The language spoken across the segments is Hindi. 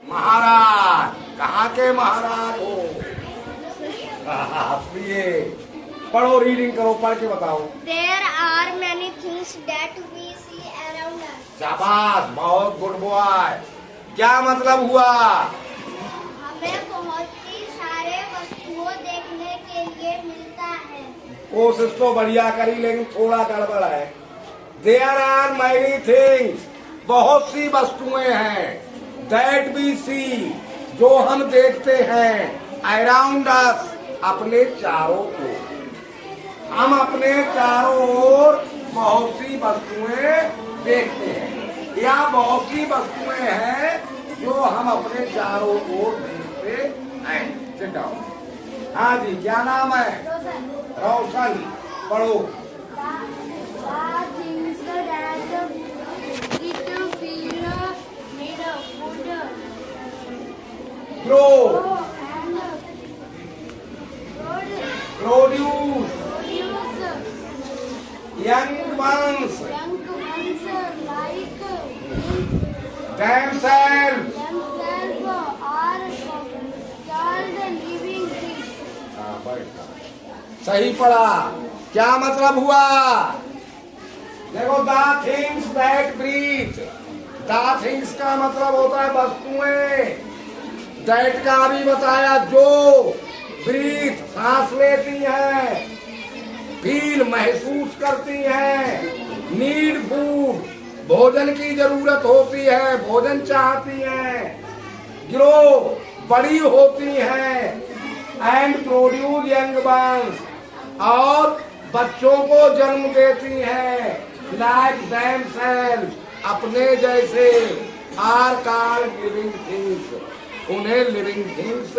महाराज कहाँ के महाराज हो? प्रिय पढ़ो, रीडिंग करो, पढ़ के बताओ। There are many things that we see around us. शाबाश, बहुत गुड बॉय। क्या मतलब हुआ? हमें बहुत ही सारे वस्तुओं देखने के लिए मिलता है। कोशिश तो बढ़िया करी लेकिन थोड़ा गड़बड़ है। There are many things, बहुत सी वस्तुएं हैं। That we see, जो हम देखते हैं। Around us, अपने चारों ओर। हम अपने चारों ओर बहुत सी वस्तुएं देखते हैं या बहुत सी वस्तुएं हैं जो हम अपने चारों ओर देखते हैं। Sit down। हाँ जी, क्या नाम है? रोशन। पढ़ो। Grow, produce, young ones, themselves, सही पढ़ा। क्या मतलब हुआ? देखो, the things that breathe, the things का मतलब होता है वस्तुएं। दैट का भी बताया, जो ब्रीथ सांस लेती है, फील महसूस करती है, नीड फूड भोजन की जरूरत होती है, भोजन चाहती है, ग्रो बड़ी होती है, एंड प्रोड्यूस यंग वंस और बच्चों को जन्म देती है, लाइक देमसेल्फ अपने जैसे, आर कॉल्ड लिविंग थिंग्स उन्हें लिविंग थिंग्स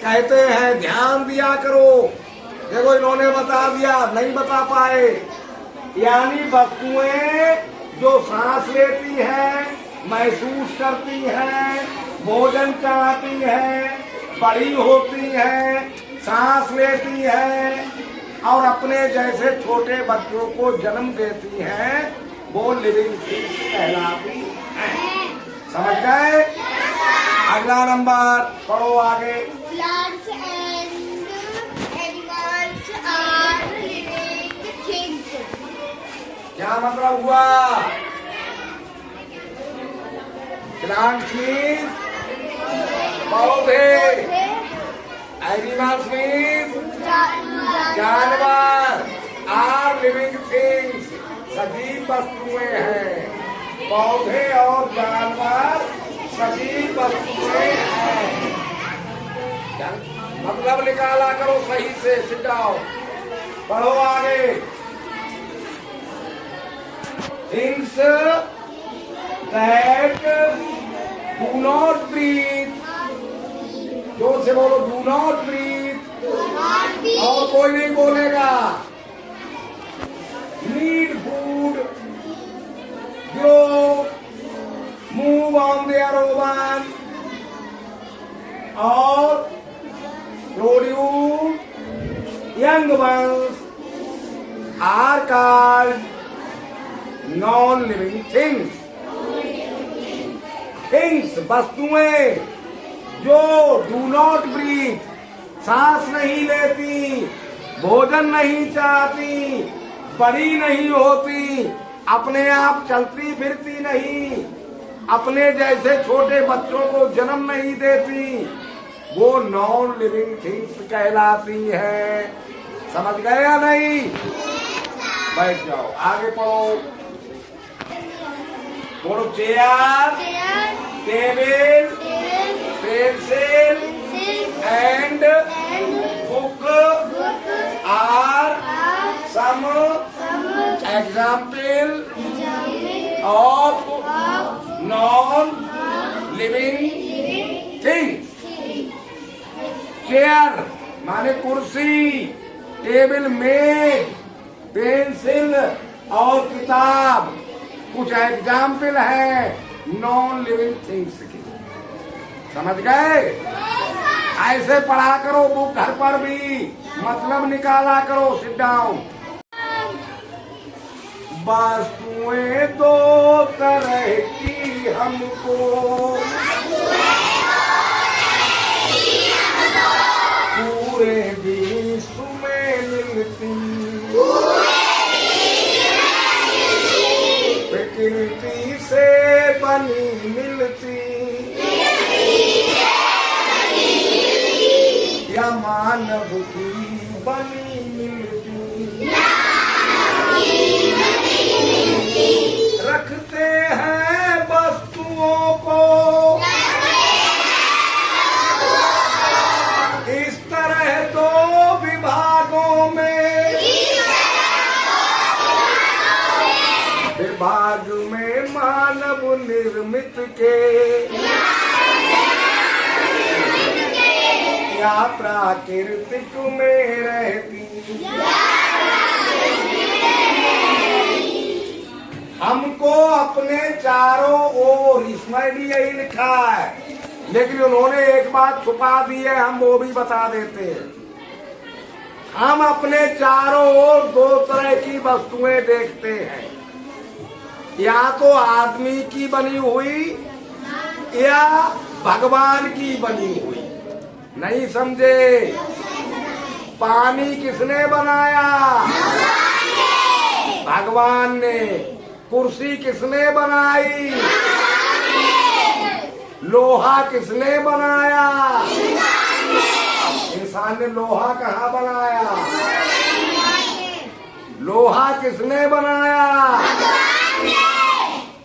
कहते हैं। ध्यान दिया करो। देखो, इन्होंने बता दिया, नहीं बता पाए। यानी वस्तुएं जो सांस लेती है, महसूस करती है, भोजन चाहती है, बड़ी होती है, सांस लेती है और अपने जैसे छोटे बच्चों को जन्म देती है, वो लिविंग थिंग्स कहलाती है। समझ गए? अगला नंबर पढ़ो आगे। Plants and animals are living things. क्या मतलब हुआ? प्लांट्स मीन्स पौधे, एनिमल्स मीन्स जानवर, आर लिविंग थिंग्स सजीव वस्तुएं हैं। पौधे और जानवर सजीव वस्तुएं हैं। मतलब निकाला करो सही से। Sit down. पढ़ो आगे। Things that do not breathe, जोर से बोलो, डू नॉट ब्रीथ। और कोई नहीं बोलेगा। Need food, grow, move on their own और produce young ones are called non living things. Things वस्तुएं जो डू नॉट ब्रीथ, सांस नहीं लेती, भोजन नहीं चाहती, बड़ी नहीं होती, अपने आप चलती फिरती नहीं, अपने जैसे छोटे बच्चों को जन्म नहीं देती, वो नॉन लिविंग थिंग्स कहलाती है। समझ गए या नहीं? बैठ जाओ, आगे पढ़ो। बोलो, chair, table, pencil and book are some example of non living things. Chair माने कुर्सी, टेबल मेज, पेंसिल और किताब कुछ एग्जाम्पल है नॉन लिविंग थिंग्स की। समझ गए? ऐसे पढ़ा करो बुक घर पर भी, मतलब निकाला करो। Sit down. वस्तुएं दो तरह की हमको मानव की बनी मिलती, रखते हैं वस्तुओं को इस तरह दो विभागों में, विभाग में मानव निर्मित के या प्राकृतिक में रहती। हमको अपने चारों ओर, इसमें भी यही लिखा है, लेकिन उन्होंने एक बात छुपा दी है, हम वो भी बता देते हैं। हम अपने चारों ओर दो तरह की वस्तुएं देखते हैं, या तो आदमी की बनी हुई या भगवान की बनी हुई। नहीं समझे? पानी किसने बनाया? भगवान ने। कुर्सी किसने बनाई? लोहा किसने बनाया? इंसान ने। लोहा कहाँ बनाया? लोहा किसने बनाया?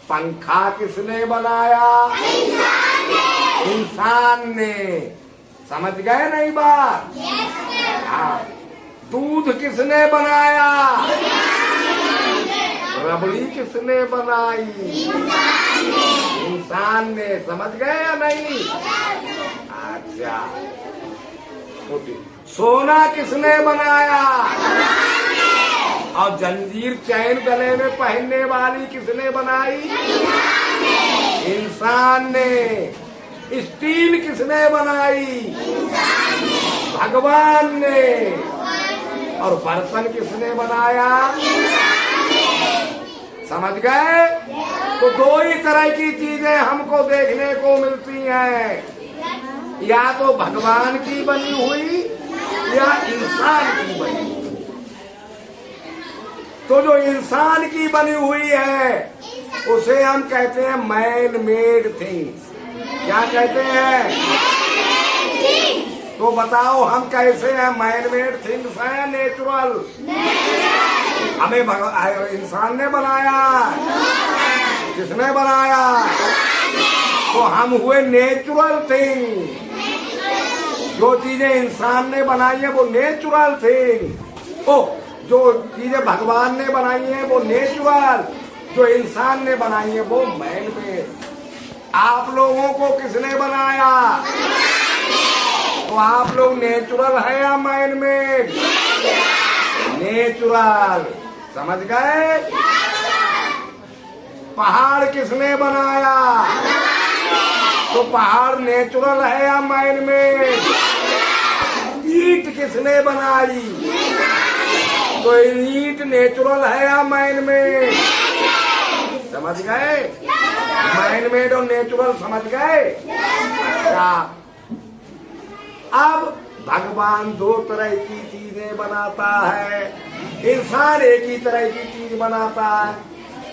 पंखा किसने बनाया? इंसान ने। समझ गए नहीं बात? हाँ। दूध किसने बनाया? रबड़ी किसने बनाई? इंसान ने। समझ गए या नहीं? अच्छा। सोना किसने बनाया? और जंजीर चैन गले में पहनने वाली किसने बनाई? इंसान ने। स्टील किसने बनाई? भगवान ने। और बर्तन किसने बनाया? समझ गए? तो दो ही तरह की चीजें हमको देखने को मिलती हैं, या तो भगवान की बनी हुई या इंसान की बनी हुई। तो जो इंसान की बनी हुई है उसे हम कहते हैं मैन मेड थिंग्स। क्या कहते हैं? तो बताओ हम कैसे हैं? मैन मेड थिंग्स हैं, नेचुरल? हमें इंसान ने बनाया? किसने बनाया? तो हम हुए नेचुरल थिंग। जो चीजें इंसान ने बनाई है वो नेचुरल थिंग। ओ, जो चीजें भगवान ने बनाई है वो नेचुरल, जो इंसान ने बनाई है वो मैन मेड। आप लोगों को किसने बनाया? तो आप लोग नेचुरल है या मैन मेड? नेचुरल। समझ गए? पहाड़ किसने बनाया? तो पहाड़ नेचुरल है या मैन मेड? ईंट किसने बनाई? तो ईंट नेचुरल है या मैन मेड? समझ गए? मैन मेड और नेचुरल समझ गए? अच्छा। अब भगवान दो तरह की चीजें बनाता है, इंसान एक ही तरह की चीज बनाता है।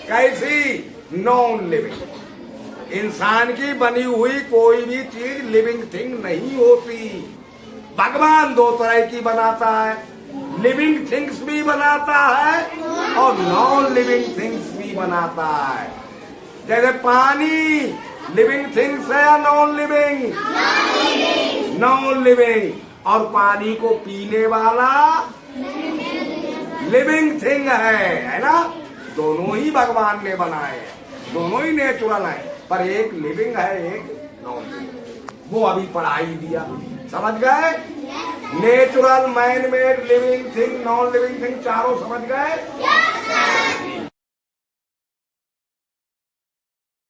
कैसी? Non living. इंसान की बनी हुई कोई भी चीज लिविंग थिंग नहीं होती। भगवान दो तरह की बनाता है, लिविंग थिंग्स भी बनाता है और नॉन लिविंग थिंग्स भी बनाता है। जैसे पानी लिविंग थिंग्स है या नॉन लिविंग? Non living. और पानी को पीने वाला लिविंग थिंग है ना? दोनों ही भगवान ने बनाए हैं, दोनों ही नेचुरल है, पर एक लिविंग है, एक नॉन लिविंग। वो अभी पढ़ाई दिया। समझ गए? Natural, man made, living thing, non living thing, चारों समझ गए?